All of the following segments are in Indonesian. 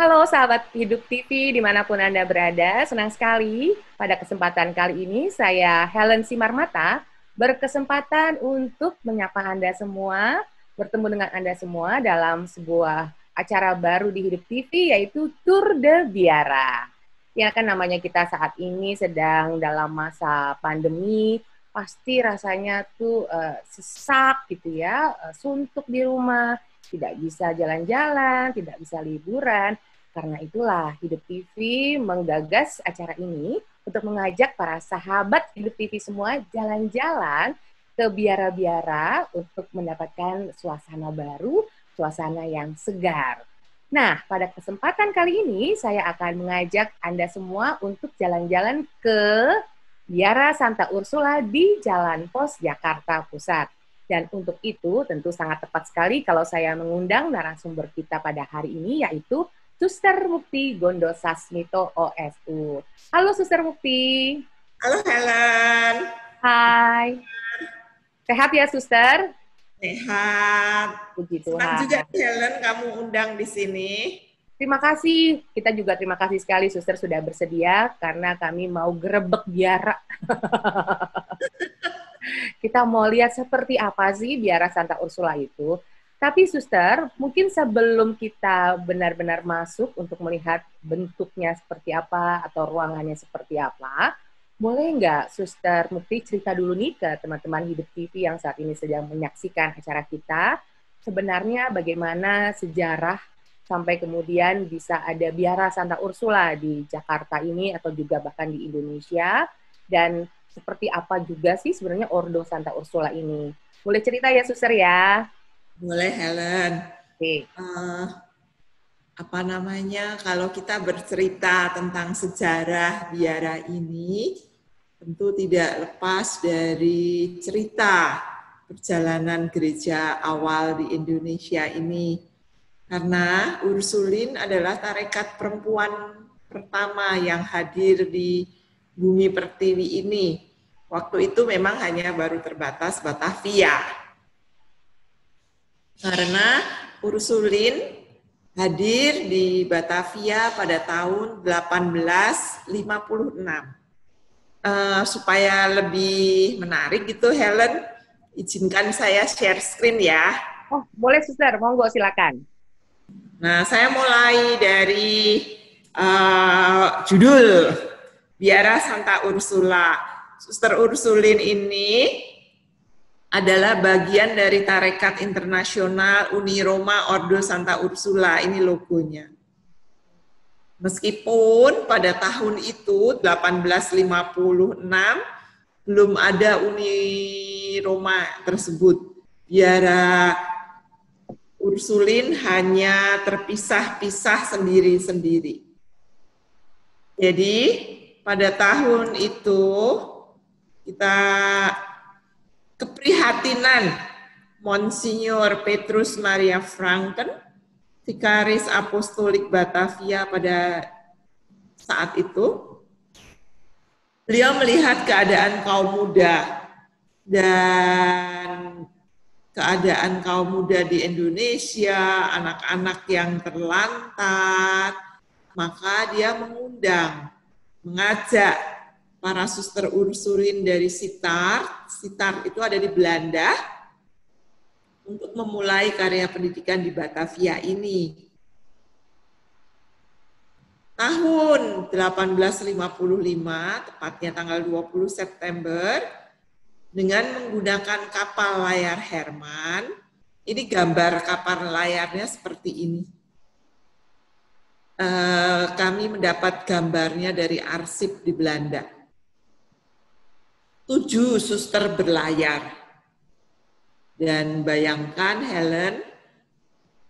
Halo sahabat Hidup TV dimanapun Anda berada, senang sekali pada kesempatan kali ini saya Helen Simarmata berkesempatan untuk menyapa Anda semua, bertemu dengan Anda semua dalam sebuah acara baru di Hidup TV yaitu Tour de Biara. Ya kan namanya kita saat ini sedang dalam masa pandemi, pasti rasanya tuh sesak gitu ya, suntuk di rumah, tidak bisa jalan-jalan, tidak bisa liburan. Karena itulah Hidup TV menggagas acara ini untuk mengajak para sahabat Hidup TV semua jalan-jalan ke biara-biara untuk mendapatkan suasana baru, suasana yang segar. Nah, pada kesempatan kali ini saya akan mengajak Anda semua untuk jalan-jalan ke Biara Santa Ursula di Jalan Pos, Jakarta Pusat. Dan untuk itu tentu sangat tepat sekali kalau saya mengundang narasumber kita pada hari ini yaitu Suster Mukti Gondo Sasmito OSU. Halo Suster Mukti. Halo Helen. Hai. Sehat ya Suster? Sehat. Puji Senang Tuhan. juga Helen kamu undang di sini. Terima kasih. Kita juga terima kasih sekali Suster sudah bersedia karena kami mau gerebek biara. Kita mau lihat seperti apa sih biara Santa Ursula itu. Tapi Suster, mungkin sebelum kita benar-benar masuk untuk melihat bentuknya seperti apa atau ruangannya seperti apa, boleh nggak Suster Mukti cerita dulu nih ke teman-teman Hidup TV yang saat ini sedang menyaksikan acara kita, sebenarnya bagaimana sejarah sampai kemudian bisa ada biara Santa Ursula di Jakarta ini atau juga bahkan di Indonesia, dan seperti apa juga sih sebenarnya Ordo Santa Ursula ini. Boleh cerita ya Suster ya? Boleh Helen. Oke. Kalau kita bercerita tentang sejarah biara ini, tentu tidak lepas dari cerita perjalanan gereja awal di Indonesia ini. Karena Ursulin adalah tarekat perempuan pertama yang hadir di bumi pertiwi ini. Waktu itu memang hanya baru terbatas Batavia. Karena Ursulin hadir di Batavia pada tahun 1856. Supaya lebih menarik gitu, Helen, izinkan saya share screen ya. Oh, boleh Suster, monggo silakan. Nah, saya mulai dari judul Biara Santa Ursula. Suster Ursulin ini adalah bagian dari Tarekat Internasional Uni Roma Ordo Santa Ursula, ini logonya. Meskipun pada tahun itu 1856 belum ada Uni Roma tersebut, biara Ursulin hanya terpisah-pisah sendiri-sendiri. Jadi pada tahun itu kita keprihatinan Monsignor Petrus Maria Franken, Vikaris Apostolik Batavia pada saat itu. Beliau melihat keadaan kaum muda dan keadaan kaum muda di Indonesia, anak-anak yang terlantar, maka dia mengajak para suster Ursulin dari Sittard itu ada di Belanda, untuk memulai karya pendidikan di Batavia ini. Tahun 1855, tepatnya tanggal 20 September, dengan menggunakan kapal layar Herman, ini gambar kapal layarnya seperti ini. Kami mendapat gambarnya dari arsip di Belanda. 7 suster berlayar. Dan bayangkan Helen,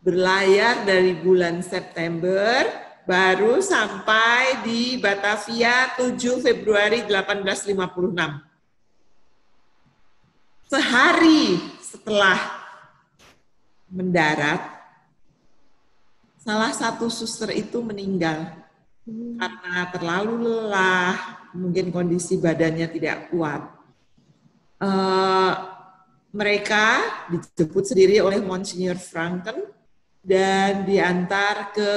berlayar dari bulan September, baru sampai di Batavia 7 Februari 1856. Sehari setelah mendarat, salah satu suster itu meninggal karena terlalu lelah, mungkin kondisi badannya tidak kuat. Mereka dijemput sendiri oleh Monsignor Franken dan diantar ke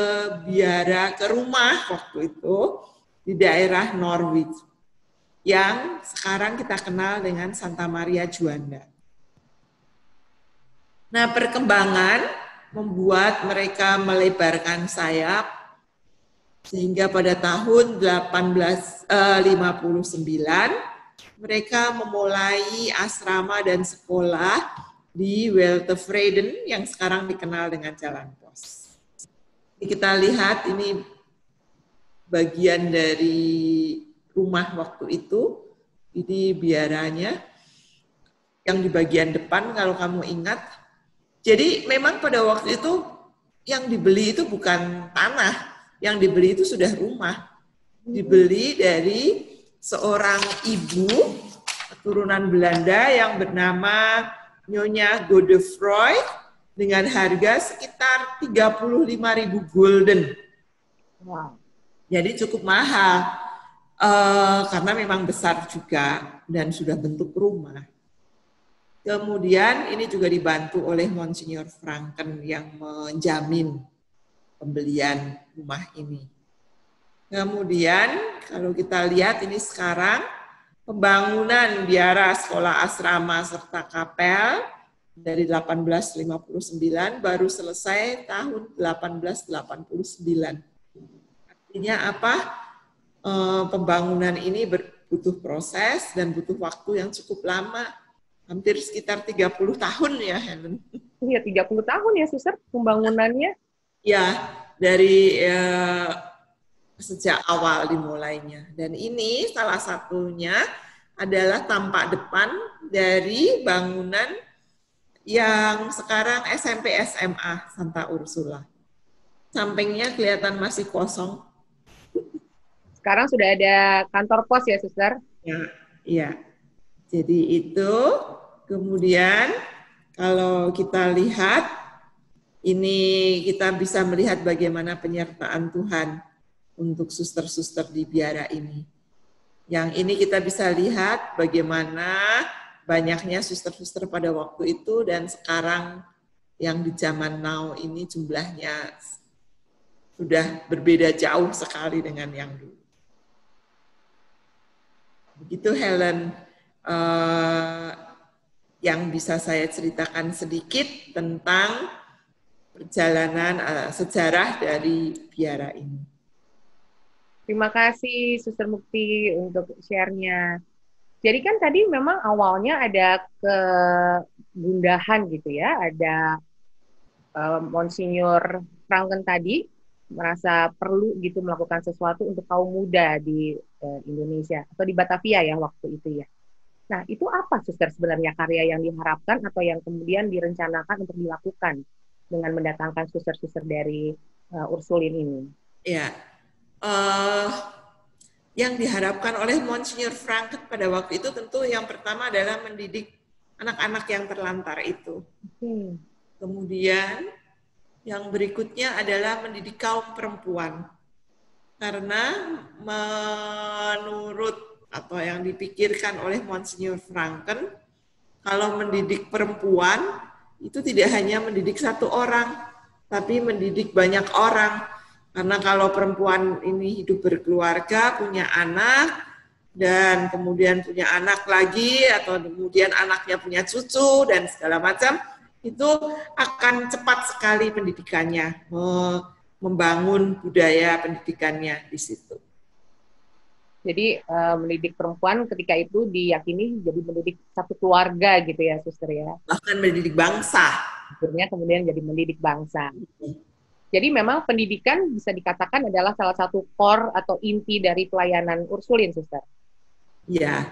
biara, ke rumah waktu itu di daerah Norwich yang sekarang kita kenal dengan Santa Maria Juanda. Nah, perkembangan membuat mereka melebarkan sayap sehingga pada tahun 1859 mereka memulai asrama dan sekolah di Weltevreden yang sekarang dikenal dengan Jalan Pos. Jadi kita lihat ini bagian dari rumah waktu itu, ini biaranya yang di bagian depan kalau kamu ingat. Jadi memang pada waktu itu yang dibeli itu bukan tanah, yang dibeli itu sudah rumah. Dibeli dari seorang ibu keturunan Belanda yang bernama Nyonya Godefroy dengan harga sekitar 35.000 gulden. Wow. Jadi cukup mahal karena memang besar juga dan sudah bentuk rumah. Kemudian ini juga dibantu oleh Monsignor Franken yang menjamin pembelian rumah ini. Kemudian kalau kita lihat ini sekarang pembangunan biara, sekolah asrama serta kapel dari 1859 baru selesai tahun 1889. Artinya apa? Pembangunan ini butuh proses dan butuh waktu yang cukup lama. Hampir sekitar 30 tahun ya, Helen. Iya, 30 tahun ya, Suster, pembangunannya. Ya, dari sejak awal dimulainya. Dan ini salah satunya adalah tampak depan dari bangunan yang sekarang SMP SMA Santa Ursula. Sampingnya kelihatan masih kosong. Sekarang sudah ada kantor pos ya, Suster? Ya, iya. Jadi itu, kemudian kalau kita lihat, ini kita bisa melihat bagaimana penyertaan Tuhan untuk suster-suster di biara ini. Yang ini kita bisa lihat bagaimana banyaknya suster-suster pada waktu itu dan sekarang yang di zaman now ini jumlahnya sudah berbeda jauh sekali dengan yang dulu. Begitu Helen, yang bisa saya ceritakan sedikit tentang perjalanan sejarah dari biara ini. Terima kasih Suster Mukti untuk share-nya. Jadi kan tadi memang awalnya ada kegundahan gitu ya, ada Monsignor Franken tadi merasa perlu gitu melakukan sesuatu untuk kaum muda di Indonesia atau di Batavia ya waktu itu ya. Nah, itu apa Suster sebenarnya karya yang diharapkan atau yang kemudian direncanakan untuk dilakukan dengan mendatangkan suster-suster dari Ursulin ini? Ya, yang diharapkan oleh Monsignor Franken pada waktu itu tentu yang pertama adalah mendidik anak-anak yang terlantar itu. Kemudian yang berikutnya adalah mendidik kaum perempuan. Karena menurut atau yang dipikirkan oleh Monsignor Franken, kalau mendidik perempuan itu tidak hanya mendidik satu orang, tapi mendidik banyak orang. Karena kalau perempuan ini hidup berkeluarga, punya anak, dan kemudian punya anak lagi, atau kemudian anaknya punya cucu, dan segala macam, itu akan cepat sekali pendidikannya, membangun budaya pendidikannya di situ. Jadi mendidik perempuan ketika itu diyakini jadi mendidik satu keluarga gitu ya, Suster ya. Bahkan mendidik bangsa. Akhirnya kemudian jadi mendidik bangsa. Jadi memang pendidikan bisa dikatakan adalah salah satu core atau inti dari pelayanan Ursulin, Suster. Ya,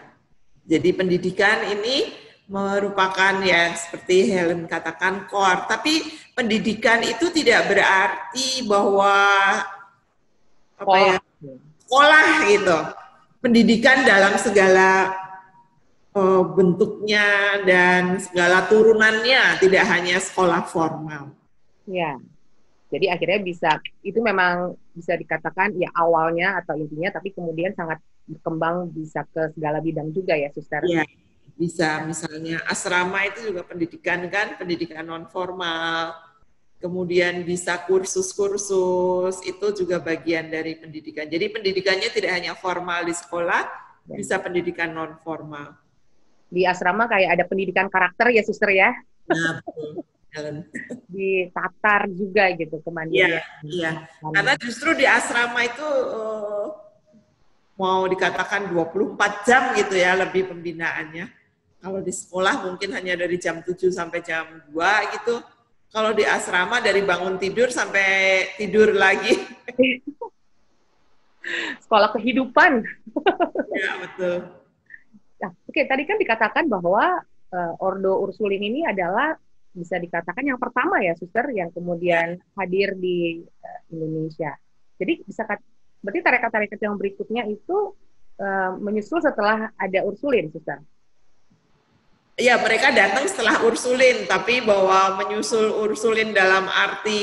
jadi pendidikan ini merupakan ya seperti Helen katakan core. Tapi pendidikan itu tidak berarti bahwa apa ya, sekolah gitu. Pendidikan dalam segala bentuknya dan segala turunannya, tidak hanya sekolah formal. Ya, jadi akhirnya itu memang bisa dikatakan ya awalnya atau intinya, tapi kemudian sangat berkembang bisa ke segala bidang juga ya, Suster. Ya, bisa misalnya asrama itu juga pendidikan kan, pendidikan non formal. kemudian bisa kursus-kursus, itu juga bagian dari pendidikan. Jadi pendidikannya tidak hanya formal di sekolah, bisa pendidikan non formal. Di asrama kayak ada pendidikan karakter ya, suster ya. Nah, betul. Ditatar juga gitu kemandirian. Iya. Karena justru di asrama itu mau dikatakan 24 jam gitu ya lebih pembinaannya. Kalau di sekolah mungkin hanya dari jam 7 sampai jam 2 gitu. Kalau di asrama dari bangun tidur sampai tidur lagi. Sekolah kehidupan. Ya, betul. Nah, oke, tadi kan dikatakan bahwa Ordo Ursulin ini adalah bisa dikatakan yang pertama ya, suster, yang kemudian hadir di Indonesia. Jadi berarti tarekat-tarekat yang berikutnya itu menyusul setelah ada Ursulin, suster. Iya, mereka datang setelah Ursulin, tapi bahwa menyusul Ursulin dalam arti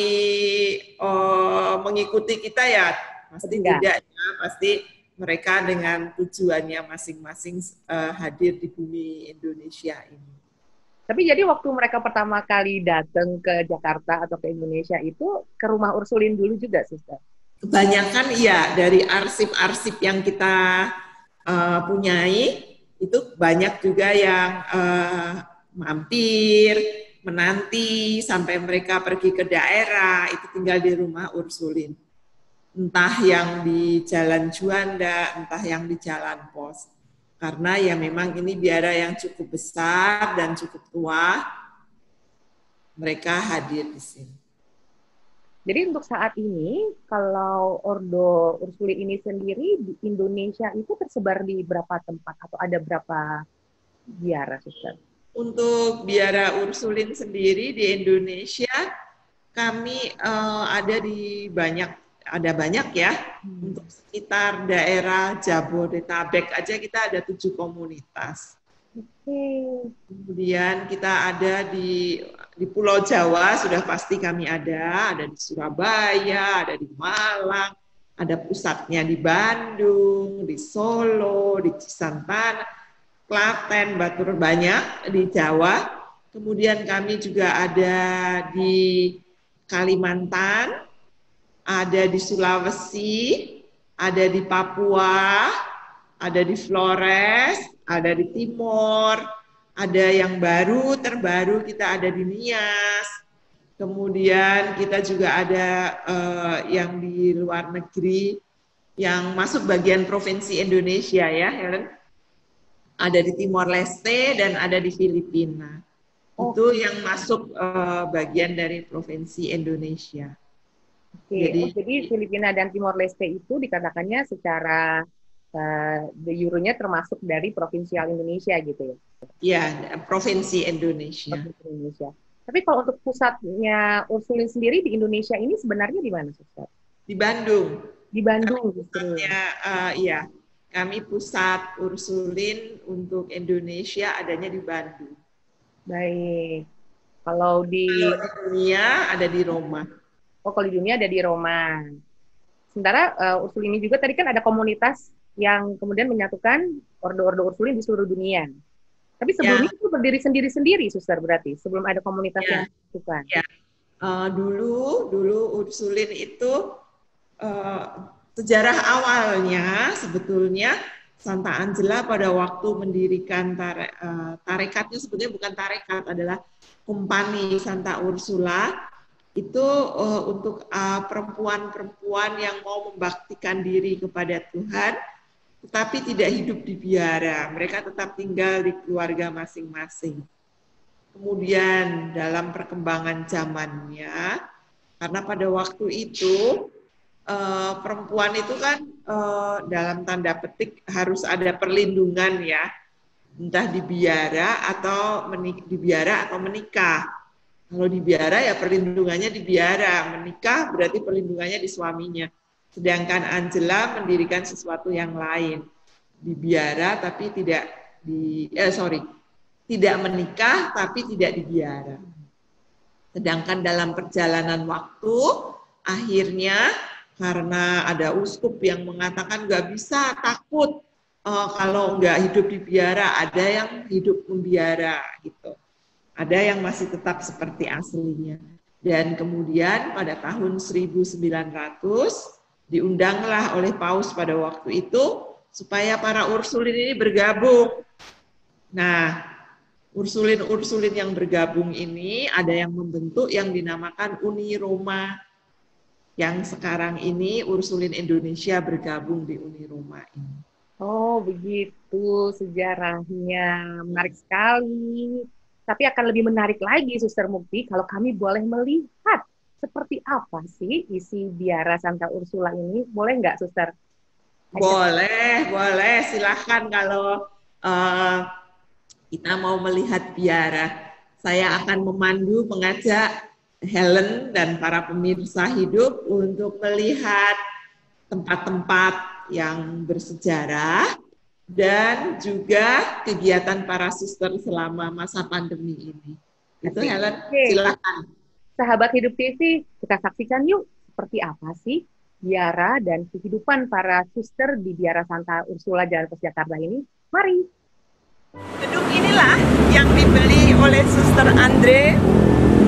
mengikuti kita ya pasti tidak ya, pasti mereka dengan tujuannya masing-masing hadir di bumi Indonesia ini. Tapi jadi waktu mereka pertama kali datang ke Jakarta atau ke Indonesia itu ke rumah Ursulin dulu juga, suster? Kebanyakan iya, dari arsip-arsip yang kita punyai, itu banyak juga yang mampir, menanti, sampai mereka pergi ke daerah, itu tinggal di rumah Ursulin. Entah yang di Jalan Juanda, entah yang di Jalan Pos. Karena ya memang ini biara yang cukup besar dan cukup tua, mereka hadir di sini. Jadi untuk saat ini, kalau Ordo Ursulin ini sendiri di Indonesia itu tersebar di berapa tempat atau ada berapa biara, suster? Untuk biara Ursulin sendiri di Indonesia, kami ada banyak ya. Untuk sekitar daerah Jabodetabek aja kita ada 7 komunitas. Kemudian kita ada di Pulau Jawa, sudah pasti kami ada di Surabaya, ada di Malang, ada pusatnya di Bandung, di Solo, di Cisantana, Klaten, Batur, banyak di Jawa. Kemudian kami juga ada di Kalimantan, ada di Sulawesi, ada di Papua, ada di Flores, ada di Timor, ada yang terbaru kita ada di Nias, kemudian kita juga ada yang di luar negeri, yang masuk bagian provinsi Indonesia ya, Helen. Ada di Timor Leste dan ada di Filipina. Itu yang masuk bagian dari provinsi Indonesia. Jadi Filipina dan Timor Leste itu dikatakannya secara de jure-nya termasuk dari provinsial Indonesia gitu ya? Iya, provinsi Indonesia. Provinsi Indonesia. Tapi kalau untuk pusatnya Ursulin sendiri di Indonesia ini sebenarnya di mana, suster? Di Bandung. Di Bandung, justru. Iya, kami pusat Ursulin untuk Indonesia adanya di Bandung. Baik. Kalau di dunia ada di Roma. Oh, kalau di dunia ada di Roma. Sementara Ursulin ini juga tadi kan ada komunitas yang kemudian menyatukan ordo-ordo Ursulin di seluruh dunia. Tapi sebelumnya itu berdiri sendiri-sendiri, suster, berarti sebelum ada komunitas yang menyatukan. Ya. Dulu Ursulin itu sejarah awalnya sebetulnya Santa Angela pada waktu mendirikan tarekatnya, sebetulnya bukan tarekat, adalah Kompani Santa Ursula, itu untuk perempuan-perempuan yang mau membaktikan diri kepada Tuhan, tetapi tidak hidup di biara. Mereka tetap tinggal di keluarga masing-masing. Kemudian dalam perkembangan zamannya, karena pada waktu itu perempuan itu kan dalam tanda petik harus ada perlindungan ya, entah di biara atau menikah. Kalau di biara ya perlindungannya di biara, menikah berarti perlindungannya di suaminya. Sedangkan Angela mendirikan sesuatu yang lain, di biara tapi tidak tidak menikah tapi tidak di biara. Sedangkan dalam perjalanan waktu akhirnya karena ada uskup yang mengatakan nggak bisa, takut kalau nggak hidup di biara, ada yang hidup membiara gitu. Ada yang masih tetap seperti aslinya. Dan kemudian pada tahun 1900 diundanglah oleh Paus pada waktu itu supaya para Ursulin ini bergabung. Nah, Ursulin yang bergabung ini ada yang membentuk yang dinamakan Uni Roma. Yang sekarang ini Ursulin Indonesia bergabung di Uni Roma ini. Oh, begitu sejarahnya. Menarik sekali. Tapi akan lebih menarik lagi, Suster Mukti, kalau kami boleh melihat seperti apa sih isi biara Santa Ursula ini. Boleh nggak, Suster? Boleh. Silahkan kalau kita mau melihat biara. Saya akan mengajak Helen dan para pemirsa hidup untuk melihat tempat-tempat yang bersejarah dan juga kegiatan para suster selama masa pandemi ini. Itu Helen, silakan. Sahabat Hidup TV, kita saksikan yuk seperti apa sih biara dan kehidupan para suster di biara Santa Ursula Jalan Pos Jakarta ini. Mari. Gedung inilah yang dibeli oleh Suster Andre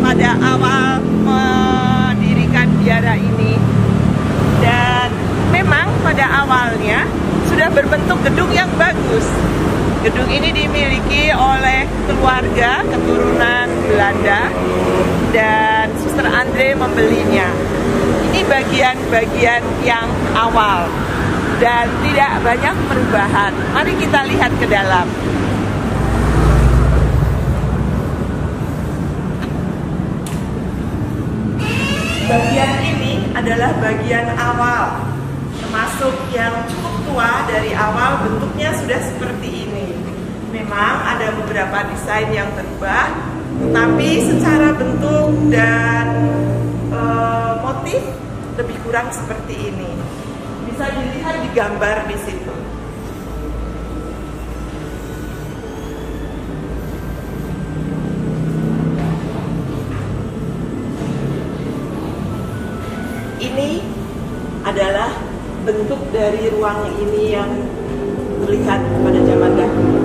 pada awal mendirikan biara ini. Dan memang pada awalnya sudah berbentuk gedung yang bagus. Gedung ini dimiliki oleh keluarga keturunan Belanda dan Suster Andre membelinya. Ini bagian-bagian yang awal dan tidak banyak perubahan. Mari kita lihat ke dalam. Bagian ini adalah bagian awal, termasuk yang cukup tua dari awal bentuknya sudah seperti ini. Memang ada beberapa desain yang berubah, tapi secara bentuk dan motif lebih kurang seperti ini. Bisa dilihat di gambar di situ. Ini adalah bentuk dari ruang ini yang terlihat pada zaman dahulu.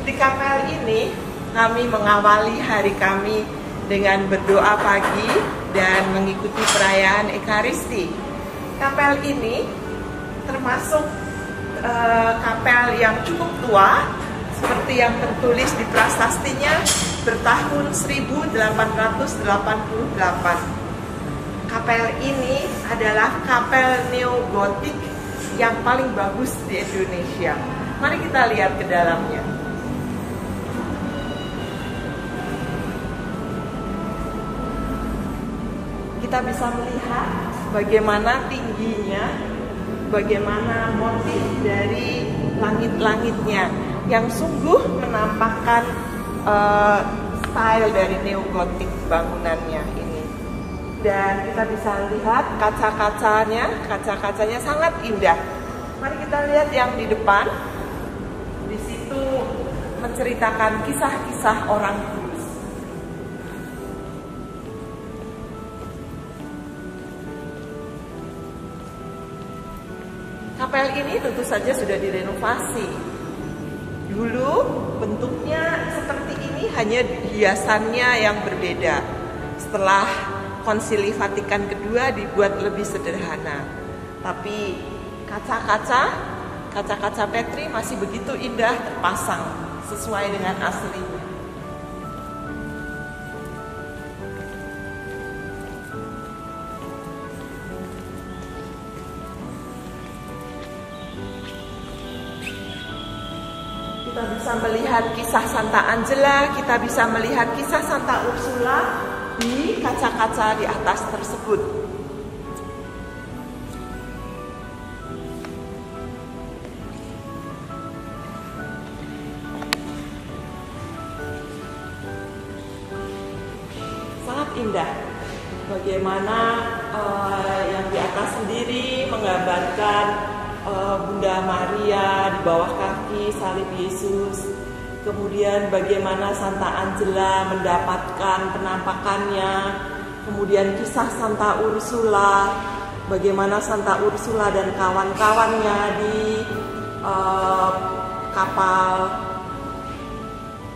Di kapel ini kami mengawali hari kami dengan berdoa pagi dan mengikuti perayaan Ekaristi. Kapel ini termasuk kapel yang cukup tua, seperti yang tertulis di prasastinya, bertahun 1888. Kapel ini adalah kapel neogotik yang paling bagus di Indonesia. Mari kita lihat ke dalamnya. Kita bisa melihat bagaimana tingginya, bagaimana motif dari langit-langitnya yang sungguh menampakkan style dari neogotik bangunannya ini. Dan kita bisa lihat kaca-kacanya sangat indah. Mari kita lihat yang di depan. Di situ menceritakan kisah-kisah orang kudus. Kapel ini tentu saja sudah direnovasi. Dulu bentuknya seperti ini, hanya hiasannya yang berbeda. Setelah Konsili Vatikan kedua dibuat lebih sederhana. Tapi kaca-kaca Petri masih begitu indah terpasang sesuai dengan aslinya. Kita bisa melihat kisah Santa Angela, kita bisa melihat kisah Santa Ursula di kaca-kaca di atas tersebut. Sangat indah. Bagaimana yang di atas sendiri menggambarkan Bunda Maria di bawah kaki salib Yesus. Kemudian bagaimana Santa Angela mendapatkan penampakannya. Kemudian kisah Santa Ursula bagaimana Santa Ursula dan kawan-kawannya di kapal.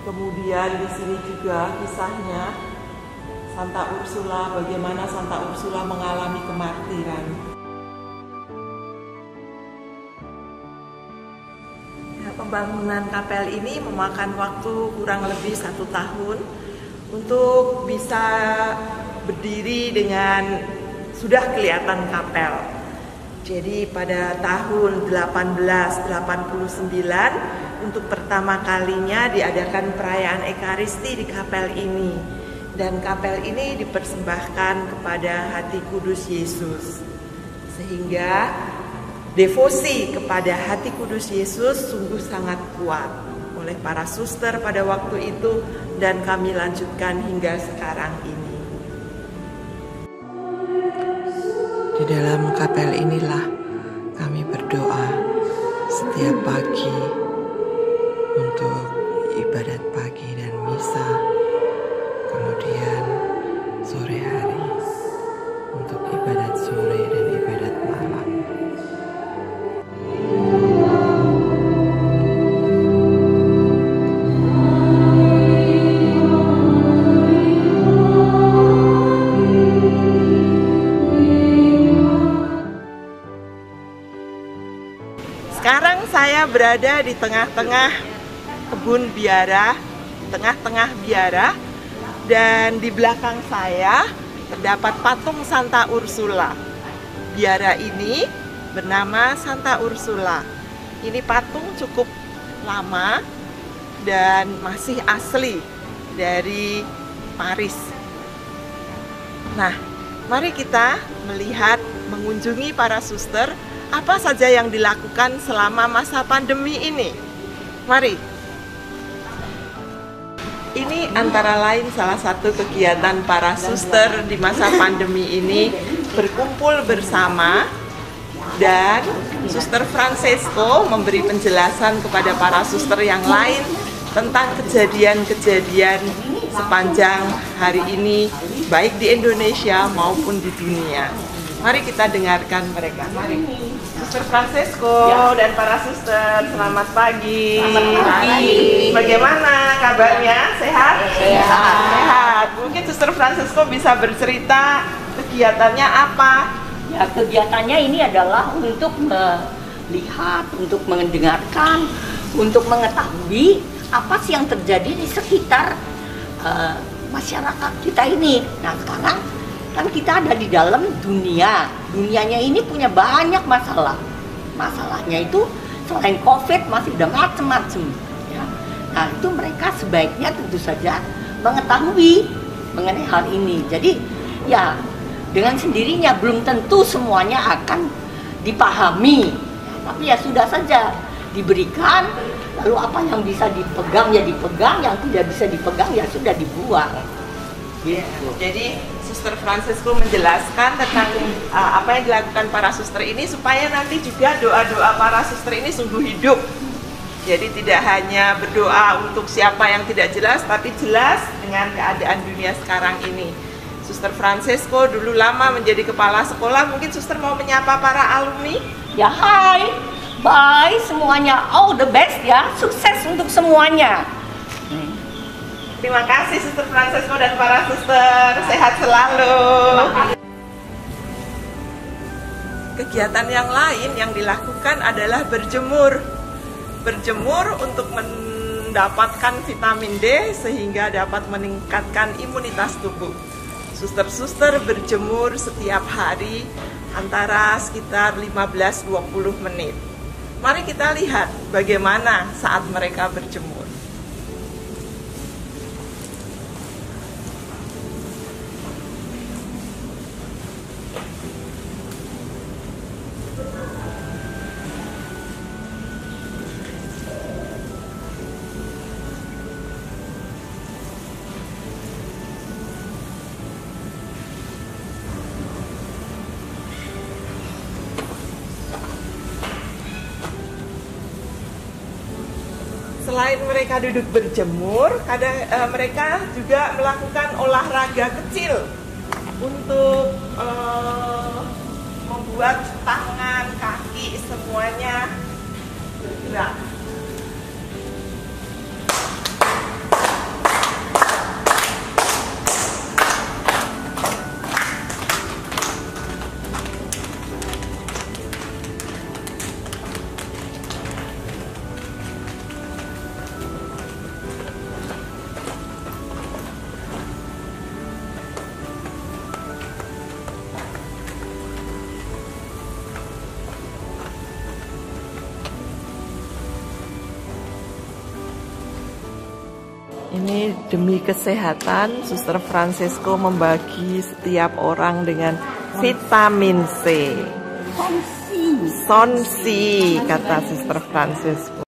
Kemudian di sini juga kisahnya Santa Ursula, bagaimana Santa Ursula mengalami kemartiran. Pembangunan kapel ini memakan waktu kurang lebih 1 tahun untuk bisa berdiri dengan sudah kelihatan kapel. Jadi pada tahun 1889 untuk pertama kalinya diadakan perayaan Ekaristi di kapel ini. Dan kapel ini dipersembahkan kepada Hati Kudus Yesus. Sehingga devosi kepada Hati Kudus Yesus sungguh sangat kuat oleh para suster pada waktu itu, dan kami lanjutkan hingga sekarang ini. Di dalam kapel inilah kami berdoa setiap pagi untuk ibadat pagi dan misa, kemudian sore hari untuk ibadat sore dan ibadat malam. Sekarang saya berada di tengah-tengah kebun biara, tengah-tengah biara, dan di belakang saya terdapat patung Santa Ursula. Biara ini bernama Santa Ursula. Ini patung cukup lama dan masih asli dari Paris. Nah, mari kita melihat, mengunjungi para suster, apa saja yang dilakukan selama masa pandemi ini. Mari. Ini antara lain salah satu kegiatan para suster di masa pandemi ini, berkumpul bersama, dan Suster Francesco memberi penjelasan kepada para suster yang lain tentang kejadian-kejadian sepanjang hari ini, baik di Indonesia maupun di dunia. Mari kita dengarkan mereka. Mari. Suster Francesco dan para suster, selamat pagi. Selamat pagi. Bagaimana kabarnya? Sehat? Sehat. Sehat. Mungkin Suster Francesco bisa bercerita kegiatannya apa? Ya, kegiatannya ini adalah untuk melihat, untuk mendengarkan, untuk mengetahui apa sih yang terjadi di sekitar masyarakat kita ini. Nah, sekarang kan kita ada di dalam dunia. Dunianya ini punya banyak masalah. Masalahnya itu selain COVID masih ada macam-macam. Ya. Nah, itu mereka sebaiknya tentu saja mengetahui mengenai hal ini. Jadi ya dengan sendirinya belum tentu semuanya akan dipahami. Tapi ya sudah saja diberikan. Lalu apa yang bisa dipegang ya dipegang, yang tidak bisa dipegang ya sudah dibuang. Gitu. Jadi Suster Francesco menjelaskan tentang apa yang dilakukan para suster ini supaya nanti juga doa-doa para suster ini sungguh hidup. Jadi tidak hanya berdoa untuk siapa yang tidak jelas, tapi jelas dengan keadaan dunia sekarang ini. Suster Francesco dulu lama menjadi kepala sekolah, mungkin suster mau menyapa para alumni? Ya, hai, bye semuanya, all the best ya, sukses untuk semuanya. Terima kasih Suster Francesco dan para suster, sehat selalu. Kegiatan yang lain yang dilakukan adalah berjemur. Berjemur untuk mendapatkan vitamin D sehingga dapat meningkatkan imunitas tubuh. Suster-suster berjemur setiap hari antara sekitar 15-20 menit. Mari kita lihat bagaimana saat mereka berjemur. Selain mereka duduk berjemur, kadang mereka juga melakukan olahraga kecil untuk membuat tangan, kaki semuanya bergerak. Ini demi kesehatan, Suster Francesco membagi setiap orang dengan vitamin C. Sonsi, kata Suster Francesco.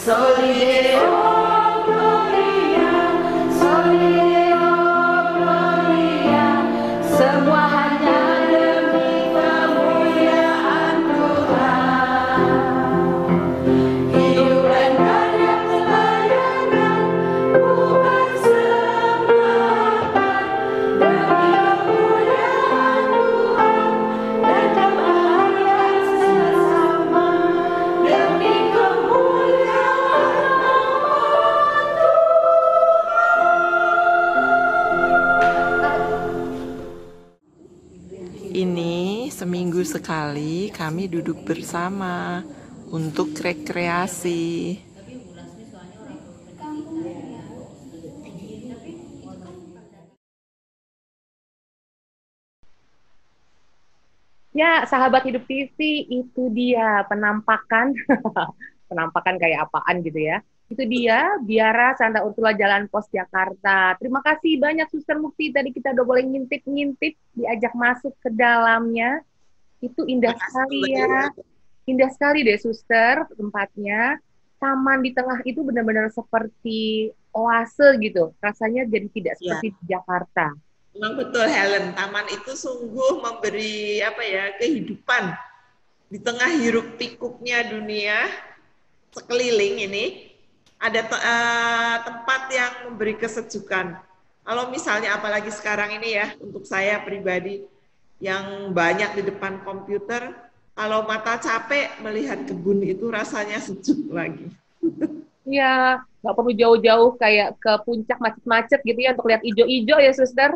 Solideo Gloria, Solideo Gloria, semua hanya demi kemuliaan Tuhan. Hidup dan karya pelayanan ku persembahkan demi kemuliaan Tuhan dan kebahagiaan sesama demi kemuliaan Ini seminggu sekali kami duduk bersama untuk rekreasi. Ya, sahabat Hidup TV, itu dia penampakan, penampakan kayak apaan gitu ya. Itu dia, Biara Santa Ursula Jalan Pos Jakarta. Terima kasih banyak Suster Mukti, tadi kita udah boleh ngintip-ngintip, diajak masuk ke dalamnya. Itu indah sekali ya. Indah sekali deh Suster, tempatnya. Taman di tengah itu benar-benar seperti oase gitu. Rasanya jadi tidak seperti di Jakarta. Memang betul Helen, taman itu sungguh memberi kehidupan di tengah hiruk pikuknya dunia sekeliling ini. Ada tempat yang memberi kesejukan. Kalau misalnya apalagi sekarang ini ya, untuk saya pribadi yang banyak di depan komputer, kalau mata capek melihat kebun itu rasanya sejuk lagi. Iya, nggak perlu jauh-jauh kayak ke puncak macet-macet gitu ya untuk lihat ijo-ijo ya Suster.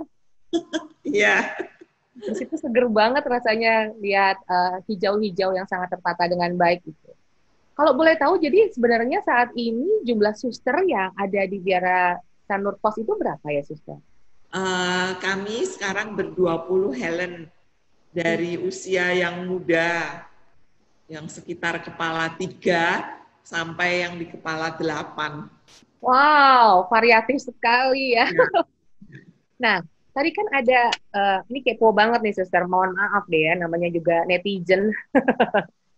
Iya. Di situ seger banget rasanya lihat hijau-hijau yang sangat tertata dengan baik gitu. Kalau boleh tahu, jadi sebenarnya saat ini jumlah suster yang ada di Biara San Nurpos itu berapa ya, Suster? Kami sekarang ber-20 Helen, dari usia yang muda, yang sekitar kepala 3, sampai yang di kepala 8. Wow, variatif sekali ya. Nah, tadi kan ada, ini kepo banget nih, Suster. Mohon maaf deh ya, namanya juga netizen.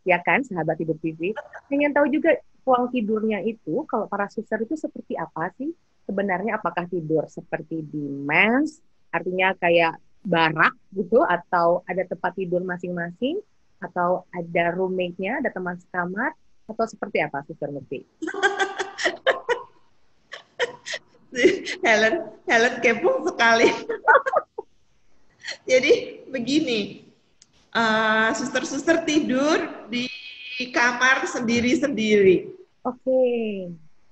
Ya kan, sahabat Hidup TV. Pengen tahu juga ruang tidurnya itu, kalau para suster itu seperti apa sih? Sebenarnya apakah tidur seperti di mens, artinya kayak barak gitu, atau ada tempat tidur masing-masing, atau ada roommate-nya, ada teman sekamar, atau seperti apa, Suster Mukti? Helen kepo sekali. Jadi begini, suster-suster tidur di kamar sendiri-sendiri. Oke.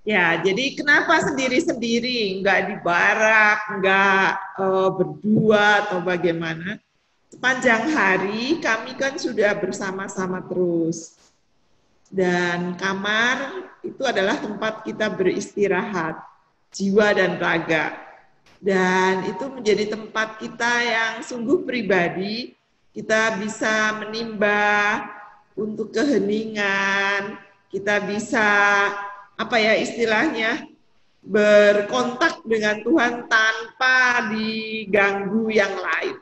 Ya, jadi kenapa sendiri-sendiri? Nggak di barak, nggak berdua atau bagaimana? Sepanjang hari kami kan sudah bersama-sama terus. Dan kamar itu adalah tempat kita beristirahat, jiwa dan raga. Dan itu menjadi tempat kita yang sungguh pribadi. Kita bisa menimba untuk keheningan, kita bisa istilahnya berkontak dengan Tuhan tanpa diganggu yang lain.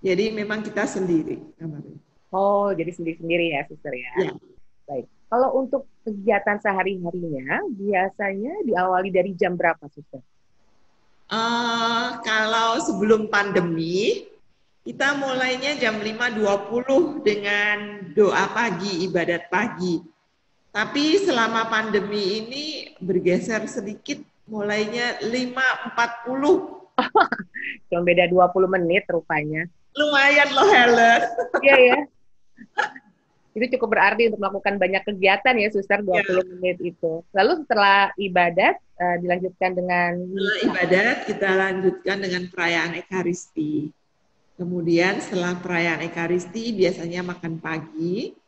Jadi memang kita sendiri kamarnya. Oh, jadi sendiri-sendiri ya, Suster ya. Ya. Baik. Kalau untuk kegiatan sehari-harinya biasanya diawali dari jam berapa, Suster? Kalau sebelum pandemi, kita mulainya jam 5.20 dengan doa pagi, ibadat pagi. Tapi selama pandemi ini bergeser sedikit, mulainya 5.40. Cuma beda 20 menit rupanya. Lumayan loh, Helen. Iya ya. Itu cukup berarti untuk melakukan banyak kegiatan ya, Suster, 20 menit itu. Lalu setelah ibadat, dilanjutkan dengan... Setelah ibadat, kita lanjutkan dengan perayaan Ekaristi. Kemudian setelah perayaan Ekaristi, biasanya makan pagi.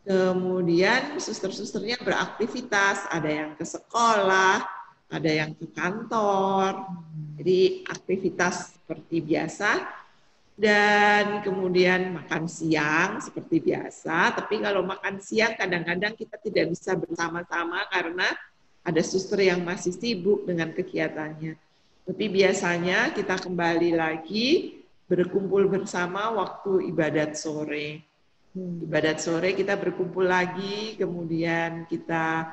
Kemudian suster-susternya beraktivitas, ada yang ke sekolah, ada yang ke kantor. Jadi aktivitas seperti biasa. Dan kemudian makan siang seperti biasa, tapi kalau makan siang kadang-kadang kita tidak bisa bersama-sama karena ada suster yang masih sibuk dengan kegiatannya. Tapi biasanya kita kembali lagi berkumpul bersama waktu ibadat sore. Ibadat sore kita berkumpul lagi, kemudian kita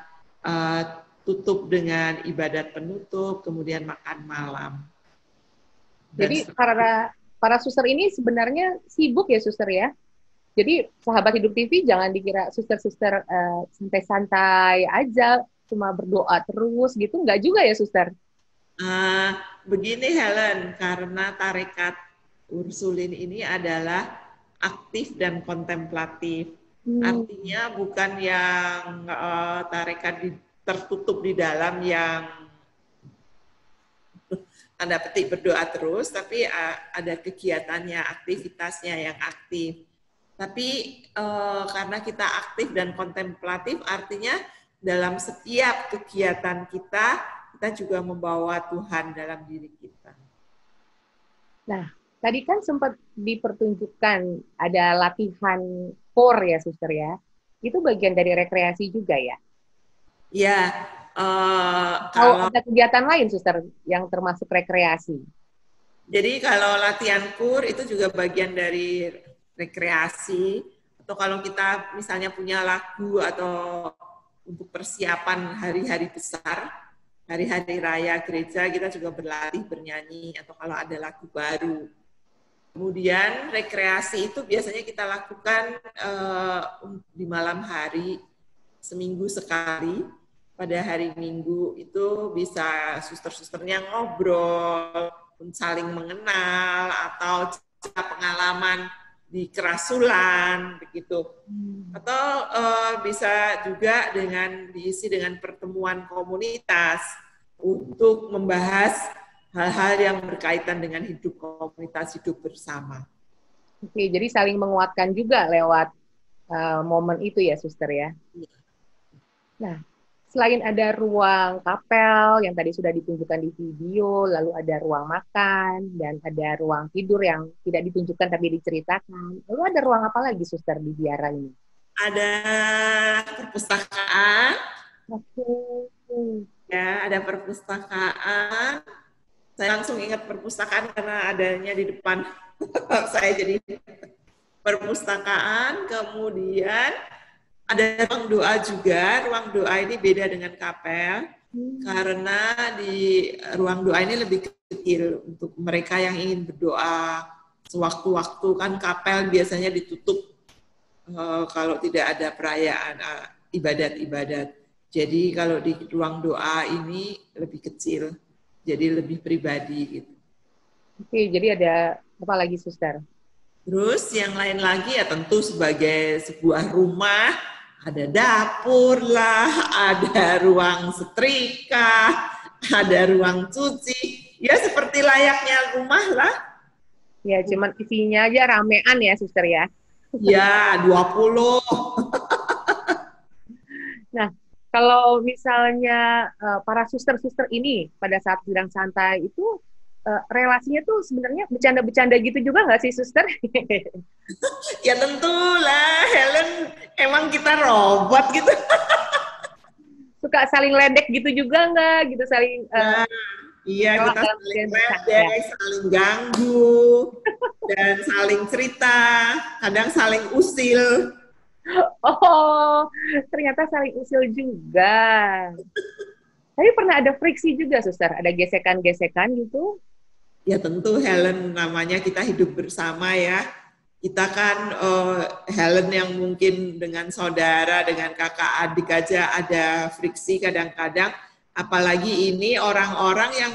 tutup dengan ibadat penutup, kemudian makan malam. Jadi para suster ini sebenarnya sibuk ya suster ya. Jadi sahabat Hidup TV jangan dikira suster-suster santai-santai aja, cuma berdoa terus gitu, enggak juga ya suster? Begini Helen, karena tarekat Ursulin ini adalah aktif dan kontemplatif. Artinya bukan yang tarekat tertutup di dalam yang tanda petik berdoa terus, tapi ada kegiatannya, aktivitasnya yang aktif. Tapi karena kita aktif dan kontemplatif, artinya dalam setiap kegiatan kita juga membawa Tuhan dalam diri kita. Nah, tadi kan sempat dipertunjukkan ada latihan core ya, suster ya. Itu bagian dari rekreasi juga ya? Ya. Kalau ada kegiatan lain, suster, yang termasuk rekreasi? Jadi kalau latihan kur itu juga bagian dari rekreasi. Atau kalau kita misalnya punya lagu atau untuk persiapan hari-hari besar, hari-hari raya gereja, kita juga berlatih bernyanyi, atau kalau ada lagu baru. Kemudian rekreasi itu biasanya kita lakukan di malam hari, seminggu sekali. Pada hari Minggu itu bisa suster-susternya ngobrol, saling mengenal, atau pengalaman di kerasulan, begitu. Atau bisa juga diisi dengan pertemuan komunitas untuk membahas hal-hal yang berkaitan dengan hidup komunitas, hidup bersama. Oke, jadi saling menguatkan juga lewat momen itu ya, suster ya. Nah, selain ada ruang kapel yang tadi sudah ditunjukkan di video, lalu ada ruang makan, dan ada ruang tidur yang tidak ditunjukkan tapi diceritakan. Lalu ada ruang apa lagi, suster, di biara ini? Ada perpustakaan. Ya, ada perpustakaan. Saya langsung ingat perpustakaan karena adanya di depan saya, jadi perpustakaan. Kemudian ada ruang doa juga. Ruang doa ini beda dengan kapel, karena di ruang doa ini lebih kecil untuk mereka yang ingin berdoa sewaktu-waktu. Kan kapel biasanya ditutup kalau tidak ada perayaan ibadat-ibadat. Jadi kalau di ruang doa ini lebih kecil, jadi lebih pribadi gitu. Oke, jadi ada apa lagi, suster? Terus yang lain lagi ya tentu sebagai sebuah rumah, ada dapur lah, ada ruang setrika, ada ruang cuci, ya seperti layaknya rumah lah. Ya, cuman isinya aja ramean ya, suster ya? Ya, 20. Nah, kalau misalnya para suster-suster ini pada saat sedang santai itu relasinya tuh sebenarnya bercanda-bercanda gitu juga nggak sih, suster? Ya tentulah, Helen, emang kita robot gitu. Suka saling ledek gitu juga nggak? Gitu saling iya, kita saling ledek, saling ganggu, dan saling cerita, kadang saling usil. Oh, ternyata saling usil juga. Tapi pernah ada friksi juga, suster? Ada gesekan-gesekan gitu? Ya tentu, Helen, namanya kita hidup bersama ya. Kita kan Helen yang mungkin dengan saudara, dengan kakak adik aja ada friksi kadang-kadang. Apalagi ini orang-orang yang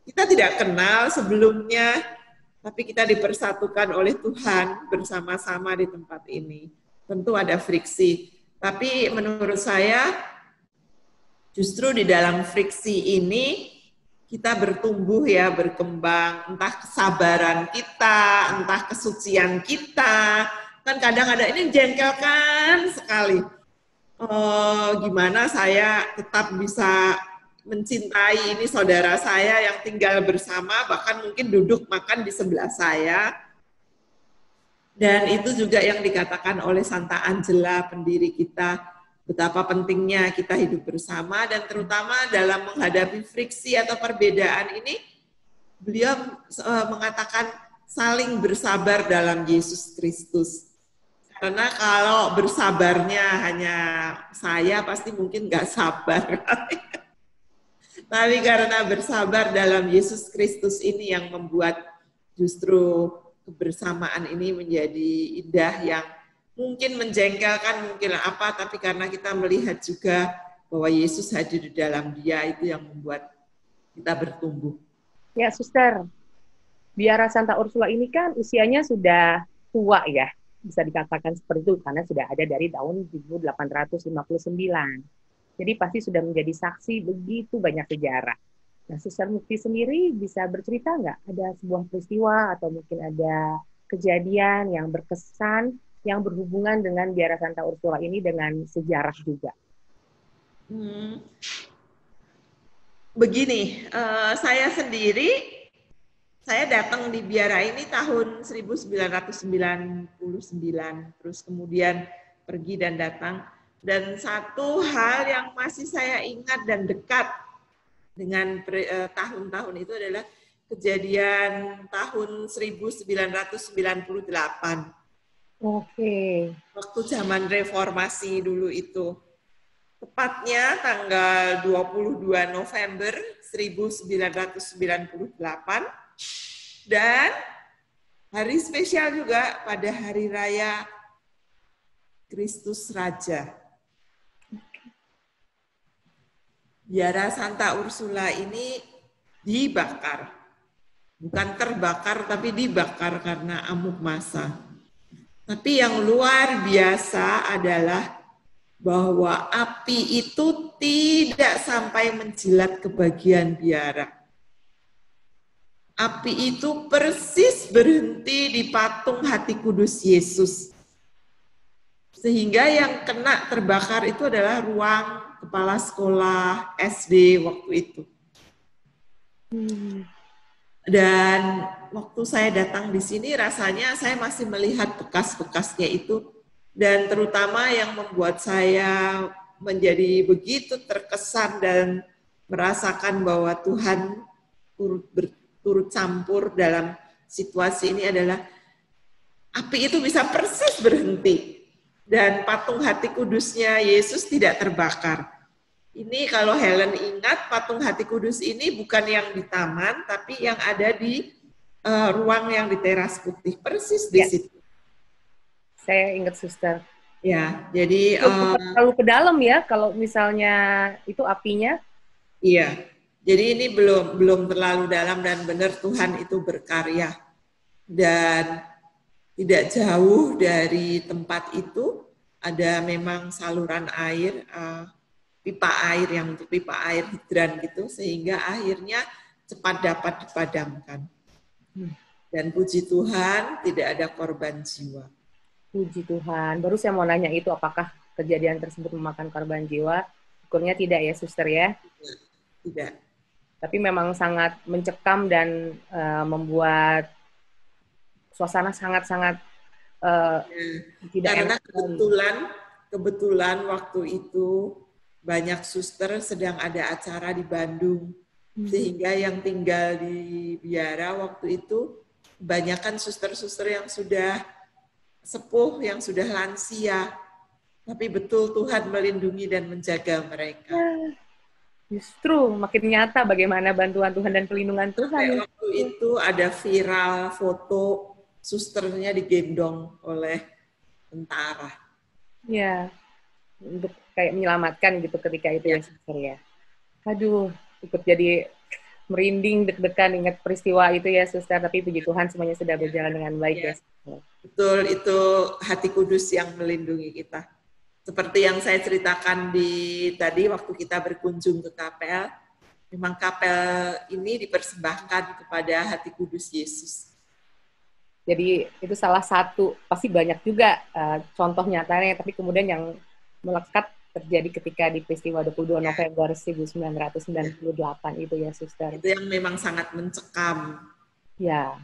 kita tidak kenal sebelumnya, tapi kita dipersatukan oleh Tuhan bersama-sama di tempat ini. Tentu ada friksi. Tapi menurut saya justru di dalam friksi ini kita bertumbuh ya, berkembang, entah kesabaran kita, entah kesucian kita. Kan kadang ada ini jengkelkan sekali. Gimana saya tetap bisa mencintai ini saudara saya yang tinggal bersama, bahkan mungkin duduk makan di sebelah saya. Dan itu juga yang dikatakan oleh Santa Angela, pendiri kita, betapa pentingnya kita hidup bersama, dan terutama dalam menghadapi friksi atau perbedaan ini, beliau mengatakan saling bersabar dalam Yesus Kristus. Karena kalau bersabarnya hanya saya, pasti mungkin nggak sabar. Tapi karena bersabar dalam Yesus Kristus ini yang membuat justru kebersamaan ini menjadi indah, yang mungkin menjengkelkan, mungkin apa, tapi karena kita melihat juga bahwa Yesus hadir di dalam dia, itu yang membuat kita bertumbuh. Ya, Suster, Biara Santa Ursula ini kan usianya sudah tua ya, bisa dikatakan seperti itu, karena sudah ada dari tahun 1859. Jadi pasti sudah menjadi saksi begitu banyak sejarah. Nah, Suster Mukti sendiri bisa bercerita nggak? Ada sebuah peristiwa atau mungkin ada kejadian yang berkesan, yang berhubungan dengan Biara Santa Ursula ini dengan sejarah juga? Begini, saya sendiri, saya datang di biara ini tahun 1999, terus kemudian pergi dan datang. Dan satu hal yang masih saya ingat dan dekat dengan tahun-tahun itu adalah kejadian tahun 1998. Oke. Waktu zaman reformasi dulu itu. Tepatnya tanggal 22 November 1998. Dan hari spesial juga pada hari raya Kristus Raja. Biara Santa Ursula ini dibakar. Bukan terbakar, tapi dibakar karena amuk massa. Tapi yang luar biasa adalah bahwa api itu tidak sampai menjilat ke bagian biara. Api itu persis berhenti di patung Hati Kudus Yesus. Sehingga yang kena terbakar itu adalah ruang kepala sekolah SD waktu itu. Dan waktu saya datang di sini rasanya saya masih melihat bekas-bekasnya itu, dan terutama yang membuat saya menjadi begitu terkesan dan merasakan bahwa Tuhan turut campur dalam situasi ini adalah api itu bisa persis berhenti dan patung Hati Kudusnya Yesus tidak terbakar. Ini kalau Helen ingat, patung Hati Kudus ini bukan yang di taman, tapi yang ada di ruang yang di teras putih, persis di situ. Saya ingat, Suster. Ya, jadi terlalu ke dalam ya, kalau misalnya itu apinya. Iya, jadi ini belum terlalu dalam, dan benar Tuhan itu berkarya. Dan tidak jauh dari tempat itu ada memang saluran air, pipa air yang untuk pipa air hidran gitu, sehingga akhirnya cepat dapat dipadamkan. Dan puji Tuhan tidak ada korban jiwa. Puji Tuhan. Baru saya mau nanya itu, apakah kejadian tersebut memakan korban jiwa? Syukurnya tidak ya, Suster ya? Tidak. Tapi memang sangat mencekam dan membuat suasana sangat-sangat tidak karena enak. kebetulan waktu itu banyak suster sedang ada acara di Bandung, sehingga yang tinggal di biara waktu itu kebanyakan suster-suster yang sudah sepuh, yang sudah lansia, tapi betul Tuhan melindungi dan menjaga mereka. Justru makin nyata bagaimana bantuan Tuhan dan pelindungan Tuhan. Waktu itu ada viral foto susternya digendong oleh tentara. Ya, untuk kayak menyelamatkan gitu ketika itu ya, Suster ya. Aduh, ikut jadi merinding, deg-degan ingat peristiwa itu ya, Suster. Tapi puji Tuhan semuanya sudah berjalan dengan baik ya. Betul, itu Hati Kudus yang melindungi kita. Seperti yang saya ceritakan tadi waktu kita berkunjung ke kapel, memang kapel ini dipersembahkan kepada Hati Kudus Yesus. Jadi itu salah satu, pasti banyak juga contoh nyatanya, tapi kemudian yang melekat terjadi ketika di peristiwa 22 November 1998 itu ya, Suster. Itu yang memang sangat mencekam. Ya,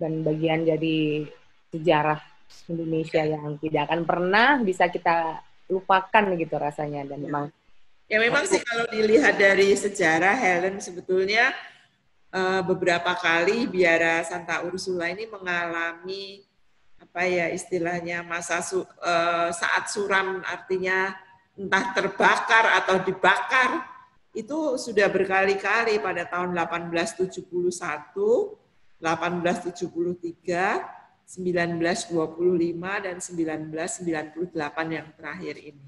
dan bagian dari sejarah Indonesia yang tidak akan pernah bisa kita lupakan gitu rasanya. Dan memang sih kalau dilihat dari sejarah, Helen, sebetulnya beberapa kali biara Santa Ursula ini mengalami apa ya istilahnya saat suram, artinya entah terbakar atau dibakar, itu sudah berkali-kali pada tahun 1871, 1873, 1925 dan 1998 yang terakhir ini.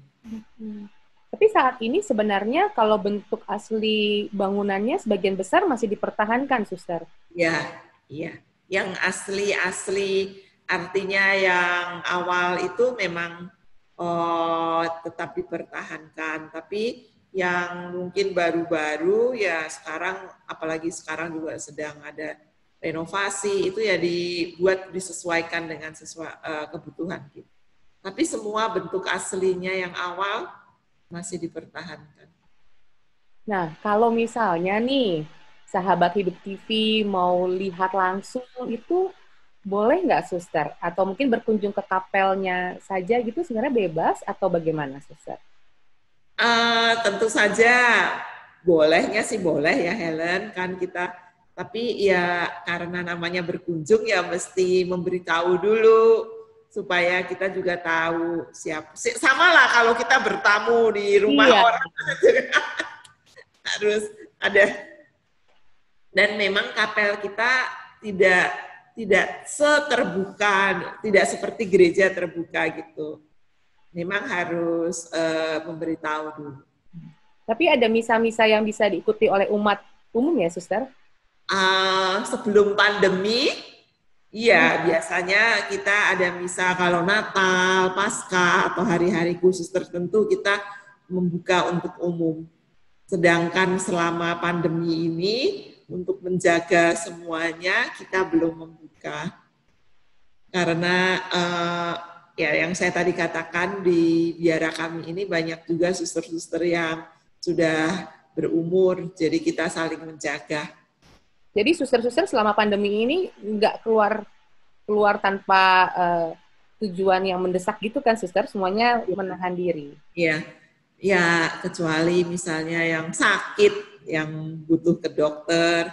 Tapi saat ini sebenarnya kalau bentuk asli bangunannya sebagian besar masih dipertahankan, Suster. Ya, iya. Yang asli artinya yang awal itu memang tetap dipertahankan. Tapi yang mungkin baru-baru ya sekarang, apalagi sekarang juga sedang ada renovasi, itu ya disesuaikan dengan kebutuhan kita. Tapi semua bentuk aslinya yang awal masih dipertahankan. Nah, kalau misalnya nih, sahabat Hidup TV mau lihat langsung itu boleh nggak, Suster? Atau mungkin berkunjung ke kapelnya saja gitu, sebenarnya bebas atau bagaimana, Suster? Tentu saja bolehnya sih boleh ya, Helen, kan kita. Tapi ya karena namanya berkunjung ya mesti memberitahu dulu supaya kita juga tahu siapa. Sama lah kalau kita bertamu di rumah orang harus ada. Dan memang kapel kita tidak seterbuka, tidak seperti gereja terbuka gitu. Memang harus memberitahu dulu. Tapi ada misa-misa yang bisa diikuti oleh umat umum ya, Suster? Sebelum pandemi, iya biasanya kita ada misa kalau Natal, Paskah, atau hari-hari khusus tertentu kita membuka untuk umum. Sedangkan selama pandemi ini, untuk menjaga semuanya, kita belum membuka. Karena ya yang saya tadi katakan di biara kami ini banyak juga suster-suster yang sudah berumur, jadi kita saling menjaga. Jadi suster-suster selama pandemi ini nggak keluar tanpa tujuan yang mendesak gitu kan, Suster? Semuanya menahan diri. Iya, ya kecuali misalnya yang sakit, yang butuh ke dokter,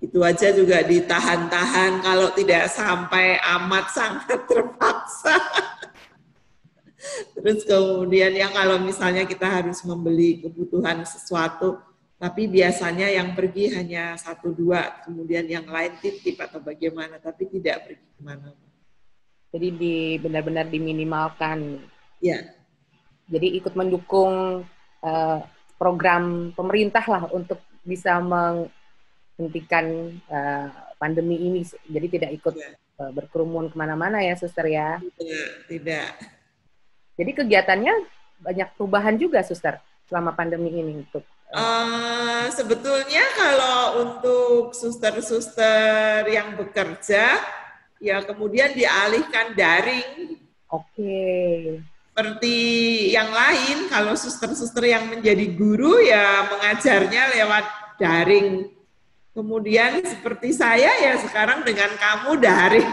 itu aja juga ditahan-tahan kalau tidak sampai amat sangat terpaksa. Terus kemudian ya kalau misalnya kita harus membeli kebutuhan sesuatu, tapi biasanya yang pergi hanya 1-2, kemudian yang lain titip atau bagaimana, tapi tidak pergi kemana-mana. Jadi benar-benar diminimalkan. Ya. Jadi ikut mendukung program pemerintah lah untuk bisa menghentikan pandemi ini. Jadi tidak ikut berkerumun kemana-mana ya, Suster ya? Tidak. Jadi kegiatannya banyak perubahan juga, Suster, selama pandemi ini untuk sebetulnya kalau untuk suster-suster yang bekerja, ya kemudian dialihkan daring. Oke. Seperti yang lain, kalau suster-suster yang menjadi guru ya mengajarnya lewat daring. Kemudian seperti saya ya sekarang dengan kamu daring.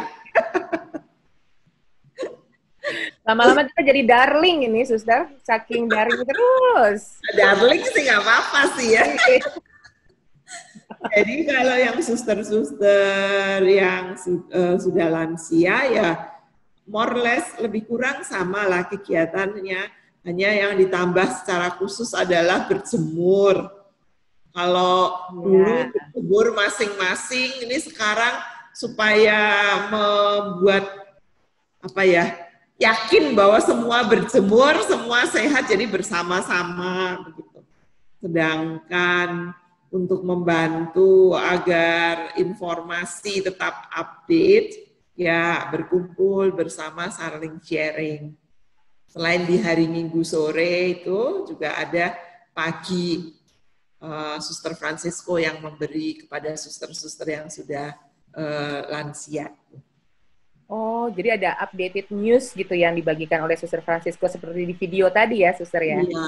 Lama-lama kita jadi darling ini, Suster. Saking daring terus. Darling sih nggak apa-apa sih ya. Jadi kalau yang suster-suster yang sudah lansia ya more or less lebih kurang sama lah kegiatannya. Hanya yang ditambah secara khusus adalah berjemur. Kalau dulu berjemur masing-masing, ini sekarang supaya membuat apa ya, yakin bahwa semua berjemur, semua sehat, jadi bersama-sama begitu. Sedangkan untuk membantu agar informasi tetap update, ya berkumpul bersama saling sharing. Selain di hari Minggu sore itu juga ada pagi Suster Francisco yang memberi kepada suster-suster yang sudah lansia. Oh, jadi ada updated news gitu yang dibagikan oleh Suster Francisco seperti di video tadi ya, Suster ya? Iya.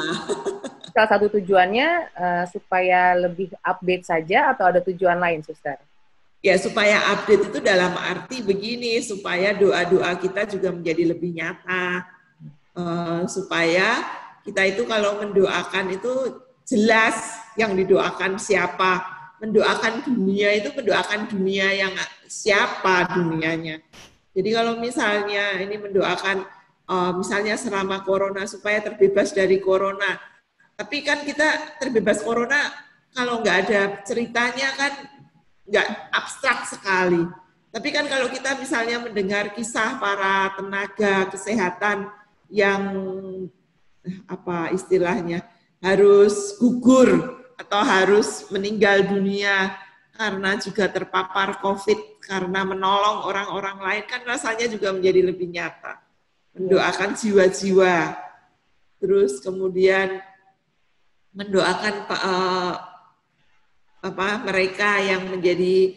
Salah satu tujuannya supaya lebih update saja atau ada tujuan lain, Suster? Ya, supaya update itu dalam arti begini, supaya doa-doa kita juga menjadi lebih nyata. Supaya kita itu kalau mendoakan itu jelas yang didoakan siapa. Mendoakan dunia itu mendoakan dunia yang siapa dunianya. Jadi kalau misalnya ini mendoakan misalnya selama corona supaya terbebas dari corona, tapi kan kita terbebas corona kalau nggak ada ceritanya kan nggak abstrak sekali. Tapi kan kalau kita misalnya mendengar kisah para tenaga kesehatan yang apa istilahnya harus gugur atau harus meninggal dunia karena juga terpapar COVID, karena menolong orang-orang lain, kan rasanya juga menjadi lebih nyata. Mendoakan jiwa-jiwa, terus kemudian mendoakan mereka yang menjadi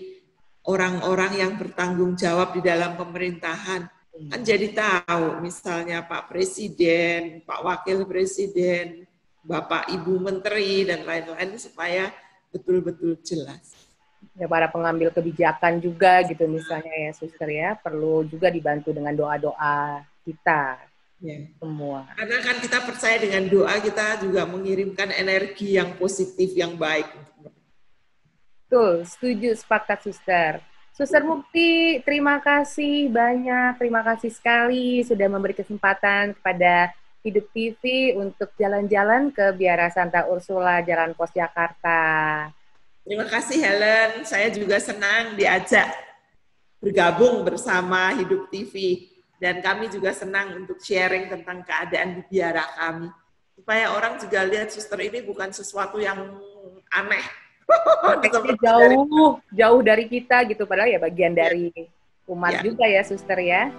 orang-orang yang bertanggung jawab di dalam pemerintahan. Kan jadi tahu misalnya Pak Presiden, Pak Wakil Presiden, Bapak Ibu Menteri, dan lain-lain supaya betul-betul jelas. Ya, para pengambil kebijakan juga gitu misalnya ya Suster ya, perlu juga dibantu dengan doa-doa kita semua. Karena kan kita percaya dengan doa kita juga mengirimkan energi yang positif, yang baik. Betul, setuju, sepakat Suster. Suster Mukti, terima kasih banyak, terima kasih sekali sudah memberi kesempatan kepada Hidup TV untuk jalan-jalan ke Biara Santa Ursula, Jalan Pos Jakarta. Terima kasih Helen, saya juga senang diajak bergabung bersama Hidup TV. Dan kami juga senang untuk sharing tentang keadaan di biara kami. Supaya orang juga lihat suster ini bukan sesuatu yang aneh. Jauh dari kita gitu, padahal ya bagian dari umat juga ya suster ya.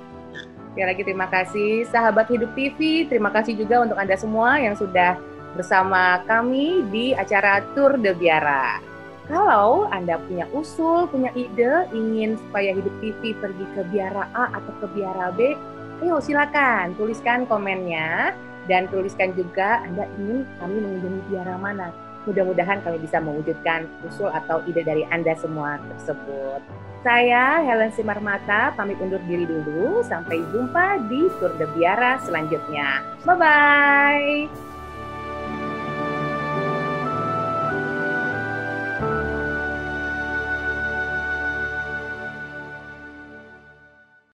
Sekali lagi terima kasih sahabat Hidup TV, terima kasih juga untuk Anda semua yang sudah bersama kami di acara Tour de Biara. Kalau Anda punya usul, punya ide, ingin supaya Hidup TV pergi ke Biara A atau ke Biara B, ayo silakan tuliskan komennya dan tuliskan juga Anda ingin kami mengunjungi Biara mana. Mudah-mudahan kami bisa mewujudkan usul atau ide dari Anda semua tersebut. Saya Helen Simarmata pamit undur diri dulu. Sampai jumpa di Tour de Biara selanjutnya. Bye-bye!